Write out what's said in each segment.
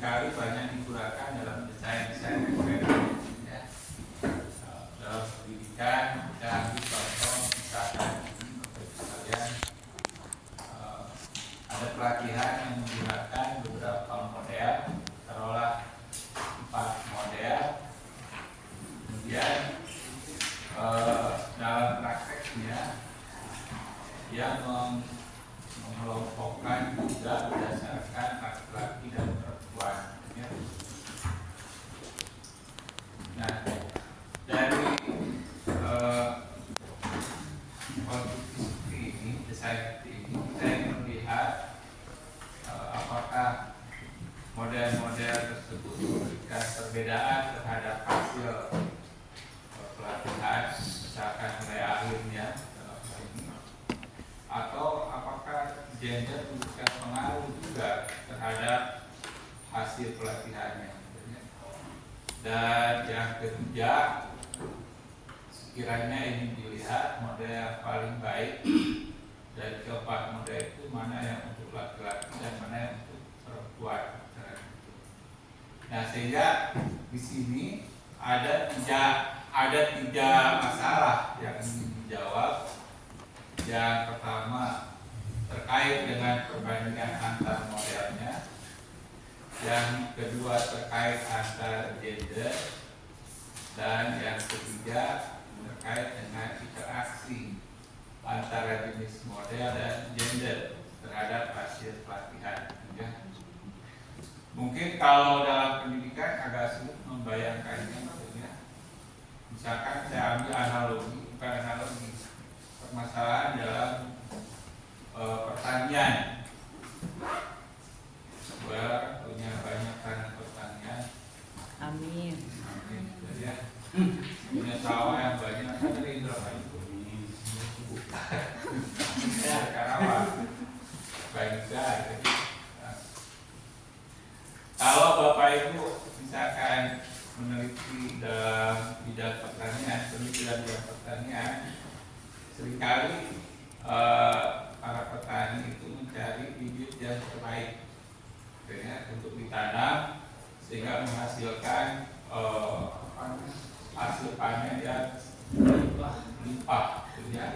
seringkali banyak digunakan dalam desain-desain eksperimen ya. Dalam pendidikan kita ambil contoh misalkan sekalian ada pelatihan yang menggunakan beberapa model, taruhlah 4 model, kemudian dalam prakteknya dia mengelompokkan juga berdasarkan laki-laki dan perempuan ya. Nah, dari konstruksi ini, desain ini, kita ingin melihat apakah model-model tersebut memberikan perbedaan terhadap hasil pelatihan, misalkan nilai akhirnya dalam hal ini, atau apakah gender memberikan pengaruh juga terhadap hasil pelatihannya. Dan yang ketiga, sekiranya ini dilihat model yang paling baik dari keempat model itu mana yang untuk laki-laki dan mana yang untuk perempuan. Nah, sehingga di sini ada tiga masalah yang ingin dijawab. Yang pertama terkait dengan perbandingan antar modelnya. Yang kedua terkait antar gender. Dan yang ketiga terkait dengan interaksi antara jenis model dan gender terhadap hasil pelatihan ya. Mungkin kalau dalam pendidikan agak sulit membayangkannya maksudnya. Misalkan saya ambil analogi, bukan analogi, permasalahan dalam pertanian. Sebuah punya banyak tanah pertanian. Amin. Amin. Jadi ya, punya sawah yang banyak. Dari Indramayu. Ya, Karawang. Banyak sekali. Kalau Bapak Ibu misalkan meneliti dalam bidang pertanian, penelitian bidang pertanian, seringkali para petani itu mencari bibit yang terbaik ya, untuk ditanam sehingga menghasilkan hasil panen yang limpah ya.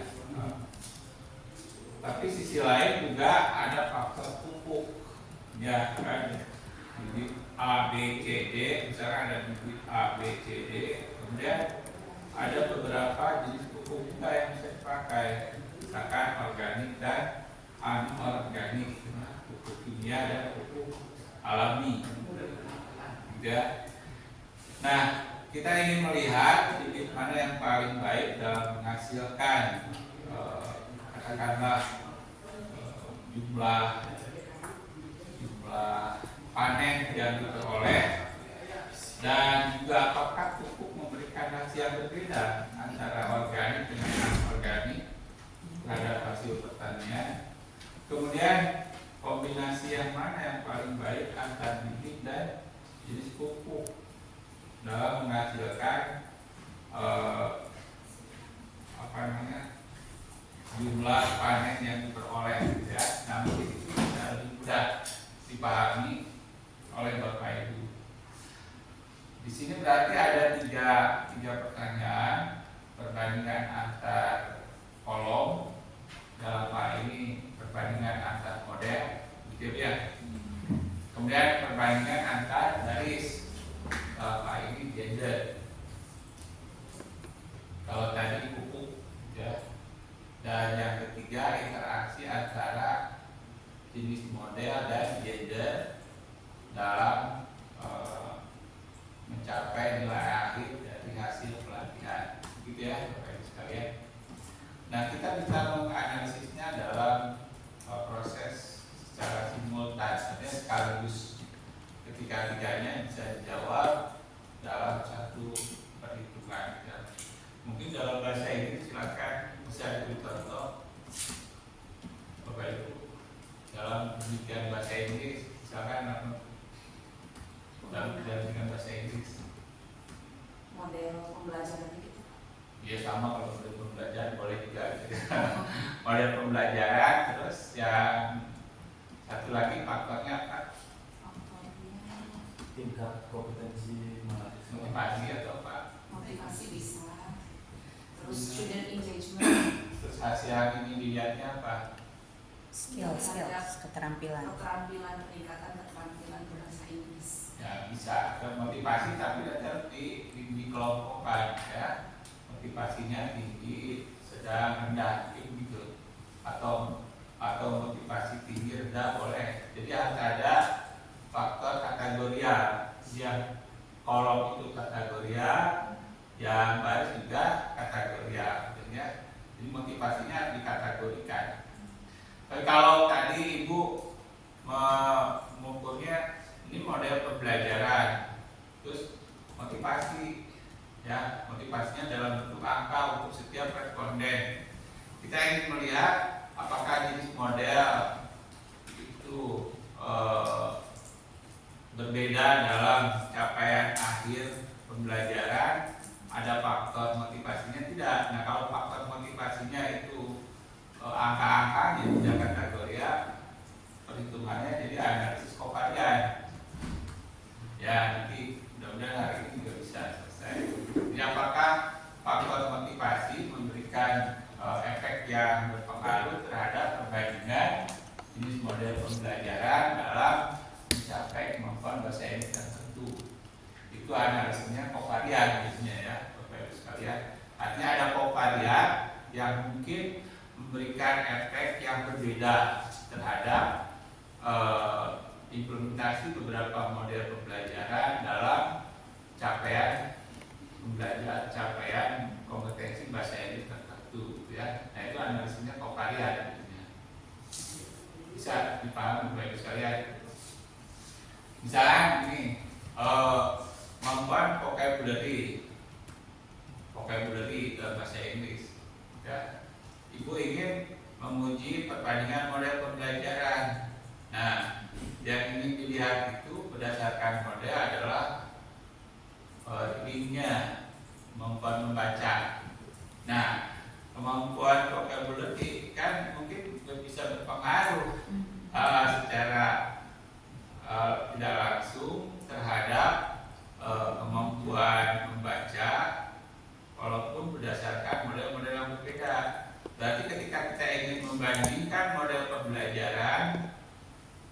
Tapi sisi lain juga ada faktor pupuk ya kan, bibit A, B, C, D, misalnya ada bibit A, B, C, D, kemudian ada beberapa jenis pupuk juga yang bisa dipakai, misalkan organik dan anorganik, pupuk kimia dan pupuk alami ya. Nah, kita ingin melihat bibit mana yang paling baik dalam menghasilkan katakanlah jumlah panen yang diperoleh, dan juga apakah pupuk memberikan hasil yang berbeda antara organik dengan anorganik terhadap hasil pertanian. Kemudian kombinasi yang mana yang paling baik antara bibit dan jenis pupuk dalam menghasilkan jumlah panen yang diperoleh ya. Namun itu bisa lebih mudah dipahami oleh Bapak Ibu. Di sini berarti ada tiga pertanyaan, perbandingan antar kolom, dalam hal ini perbandingan antar model, gitu ya. Kemudian perbandingan antar garis, dalam hal ini gender. Kalau tadi pupuk, ya. Dan yang ketiga interaksi antara jenis model dan gender dalam mencapai nilai akhir dari hasil pelatihan, gitu ya Bapak Ibu sekalian. Nah, kita bisa menganalisisnya dalam proses secara simultan, artinya sekaligus ketiga-tiganya bisa dijawab dalam satu perhitungan ya. Mungkin dalam bahasa Inggris silakan bisa diberi contoh Bapak Ibu dalam pendidikan bahasa Inggris, misalkan dalam pendidikan bahasa Inggris model pembelajaran gitu. Ya sama, kalau model pembelajaran boleh juga model pembelajaran. Terus yang satu lagi faktornya apa? tingkat kompetensi mahasiswa. Motivasi atau apa? Motivasi bisa. Terus student engagement. Terus hasil ini dilihatnya apa? Skills, keterampilan. Keterampilan, peningkatan keterampilan bahasa Inggris. Ya bisa ke motivasi tapi tetap dikelompokkan ya. Motivasinya tinggi, sedang, rendah gitu. Atau motivasi tinggi, rendah boleh. Jadi harus ada faktor kategorial. Yang kolom itu kategorial, yang baris juga kategorial. Ya. Jadi motivasinya dikategorikan. Kalau tadi Ibu mengukurnya ini model pembelajaran, terus motivasi, ya motivasinya dalam bentuk angka untuk setiap responden. Kita ingin melihat apakah jenis model itu berbeda dalam capaian akhir pembelajaran, ada faktor motivasinya tidak. Nah kalau faktor motivasinya itu angka-angkanya tidak kategorial, perhitungannya jadi analisis kovarian. Ya nanti mudah-mudahan hari ini juga bisa selesai. Jadi apakah faktor motivasi memberikan efek yang berpengaruh terhadap perbandingan jenis model pembelajaran dalam mencapai kemampuan bahasa Inggris tertentu. Itu analisisnya kovarian biasanya ya, Bapak Ibu sekalian. Artinya ada kovarian yang mungkin memberikan efek yang berbeda terhadap implementasi beberapa model pembelajaran dalam capaian kompetensi bahasa Inggris tertentu ya. Nah itu analisisnya kovarian bisa dipahami Bapak Ibu sekalian. Misalnya ini kemampuan vocabulary dalam bahasa Inggris ya. Ibu ingin menguji perbandingan model pembelajaran. Nah, yang ingin dilihat itu berdasarkan model adalah readingnya, kemampuan membaca. Nah, kemampuan vocabulary kan mungkin bisa berpengaruh secara tidak langsung terhadap kemampuan membaca, walaupun berdasarkan model-model yang berbeda. Berarti ketika kita ingin membandingkan model pembelajaran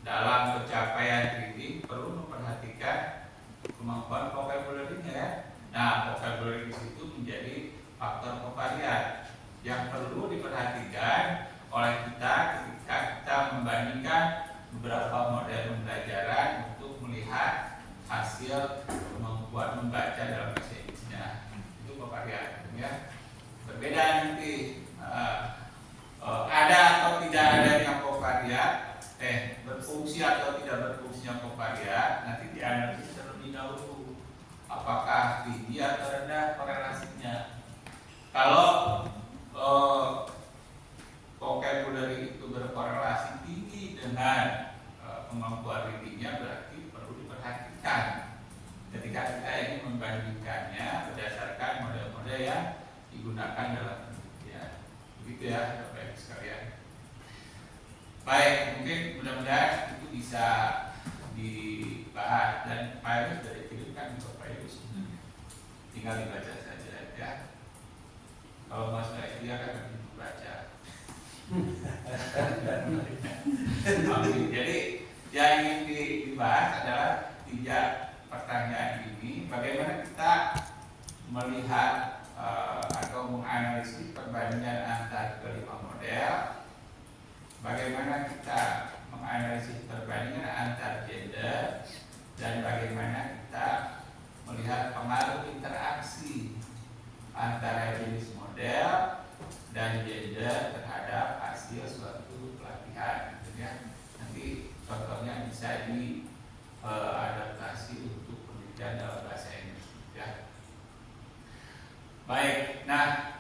dalam pencapaian reading, perlu memperhatikan kemampuan vocabulary-nya ya. Nah, vocabulary di situ menjadi faktor kovarian yang perlu diperhatikan oleh kita ketika kita membandingkan beberapa model pembelajaran untuk melihat hasil kemampuan membaca dalam bahasa Inggrisnya. Itu kovarian ya. Berbeda nanti ada atau tidak adanya kovarian, berfungsi atau tidak berfungsinya kovarian nanti dianalisis terlebih dahulu. Apakah tinggi atau rendah korelasinya? Kalau vocabulary itu berkorelasi tinggi dengan kemampuan readingnya, berarti perlu diperhatikan ketika kita ingin membandingkannya berdasarkan model-model yang digunakan dalam penelitian. Begitu ya Bapak Ibu sekalian. Baik, mungkin mudah-mudahan itu bisa dibahas dan filenya sudah dikirimkan ke Bapak Ibu sebenarnya. Tinggal dibaca saja ya. Kalau Mas dia kan dibaca. Jadi yang ingin dibahas adalah 3 pertanyaan ini. Bagaimana kita melihat atau menganalisis perbandingan antara kelima model, bagaimana kita menganalisis perbandingan antar gender, dan bagaimana kita melihat pengaruh interaksi antara jenis model dan gender terhadap hasil suatu pelatihan. Ya. Nanti contohnya bisa diadaptasi untuk pendidikan dalam bahasa Inggris. Ya. Baik, nah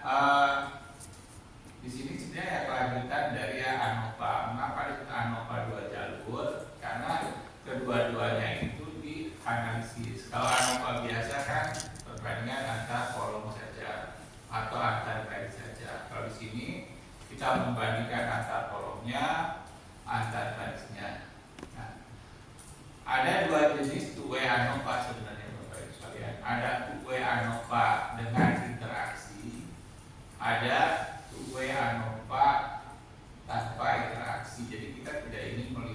di sini sebenarnya kelanjutan dari ANOVA. Mengapa disebut ANOVA 2 jalur? Karena kedua-duanya itu dianalisis. Kalau ANOVA biasa kan perbandingan antar kolom saja atau antar baris saja. Kalau di sini kita membandingkan antar kolomnya, antar barisnya. Nah, ada 2 jenis two-way ANOVA.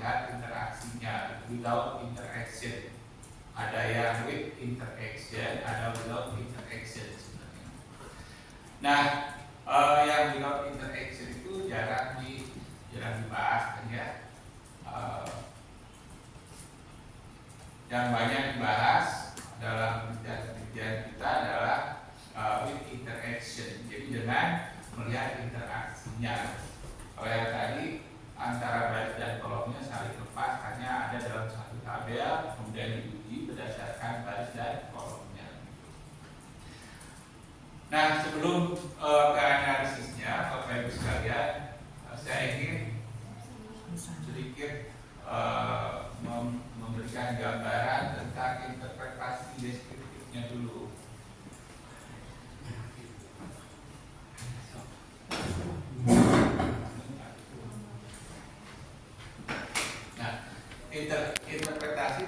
melihat interaksinya, without interaction. Ada yang with interaction, ada without interaction sebenarnya. Nah, yang without interaction itu jarang dibahas kan ya. Yang banyak dibahas dalam penelitian kita adalah with interaction, jadi dengan melihat interaksinya. Kalau yang tadi antara baris dan kolomnya saling lepas, hanya ada dalam satu tabel, kemudian diuji berdasarkan baris dan kolomnya. Nah, sebelum ke analisisnya, Bapak Ibu sekalian, saya ingin sedikit memberikan gambaran tentang interpretasi deskriptifnya dulu. Nah, interpretasi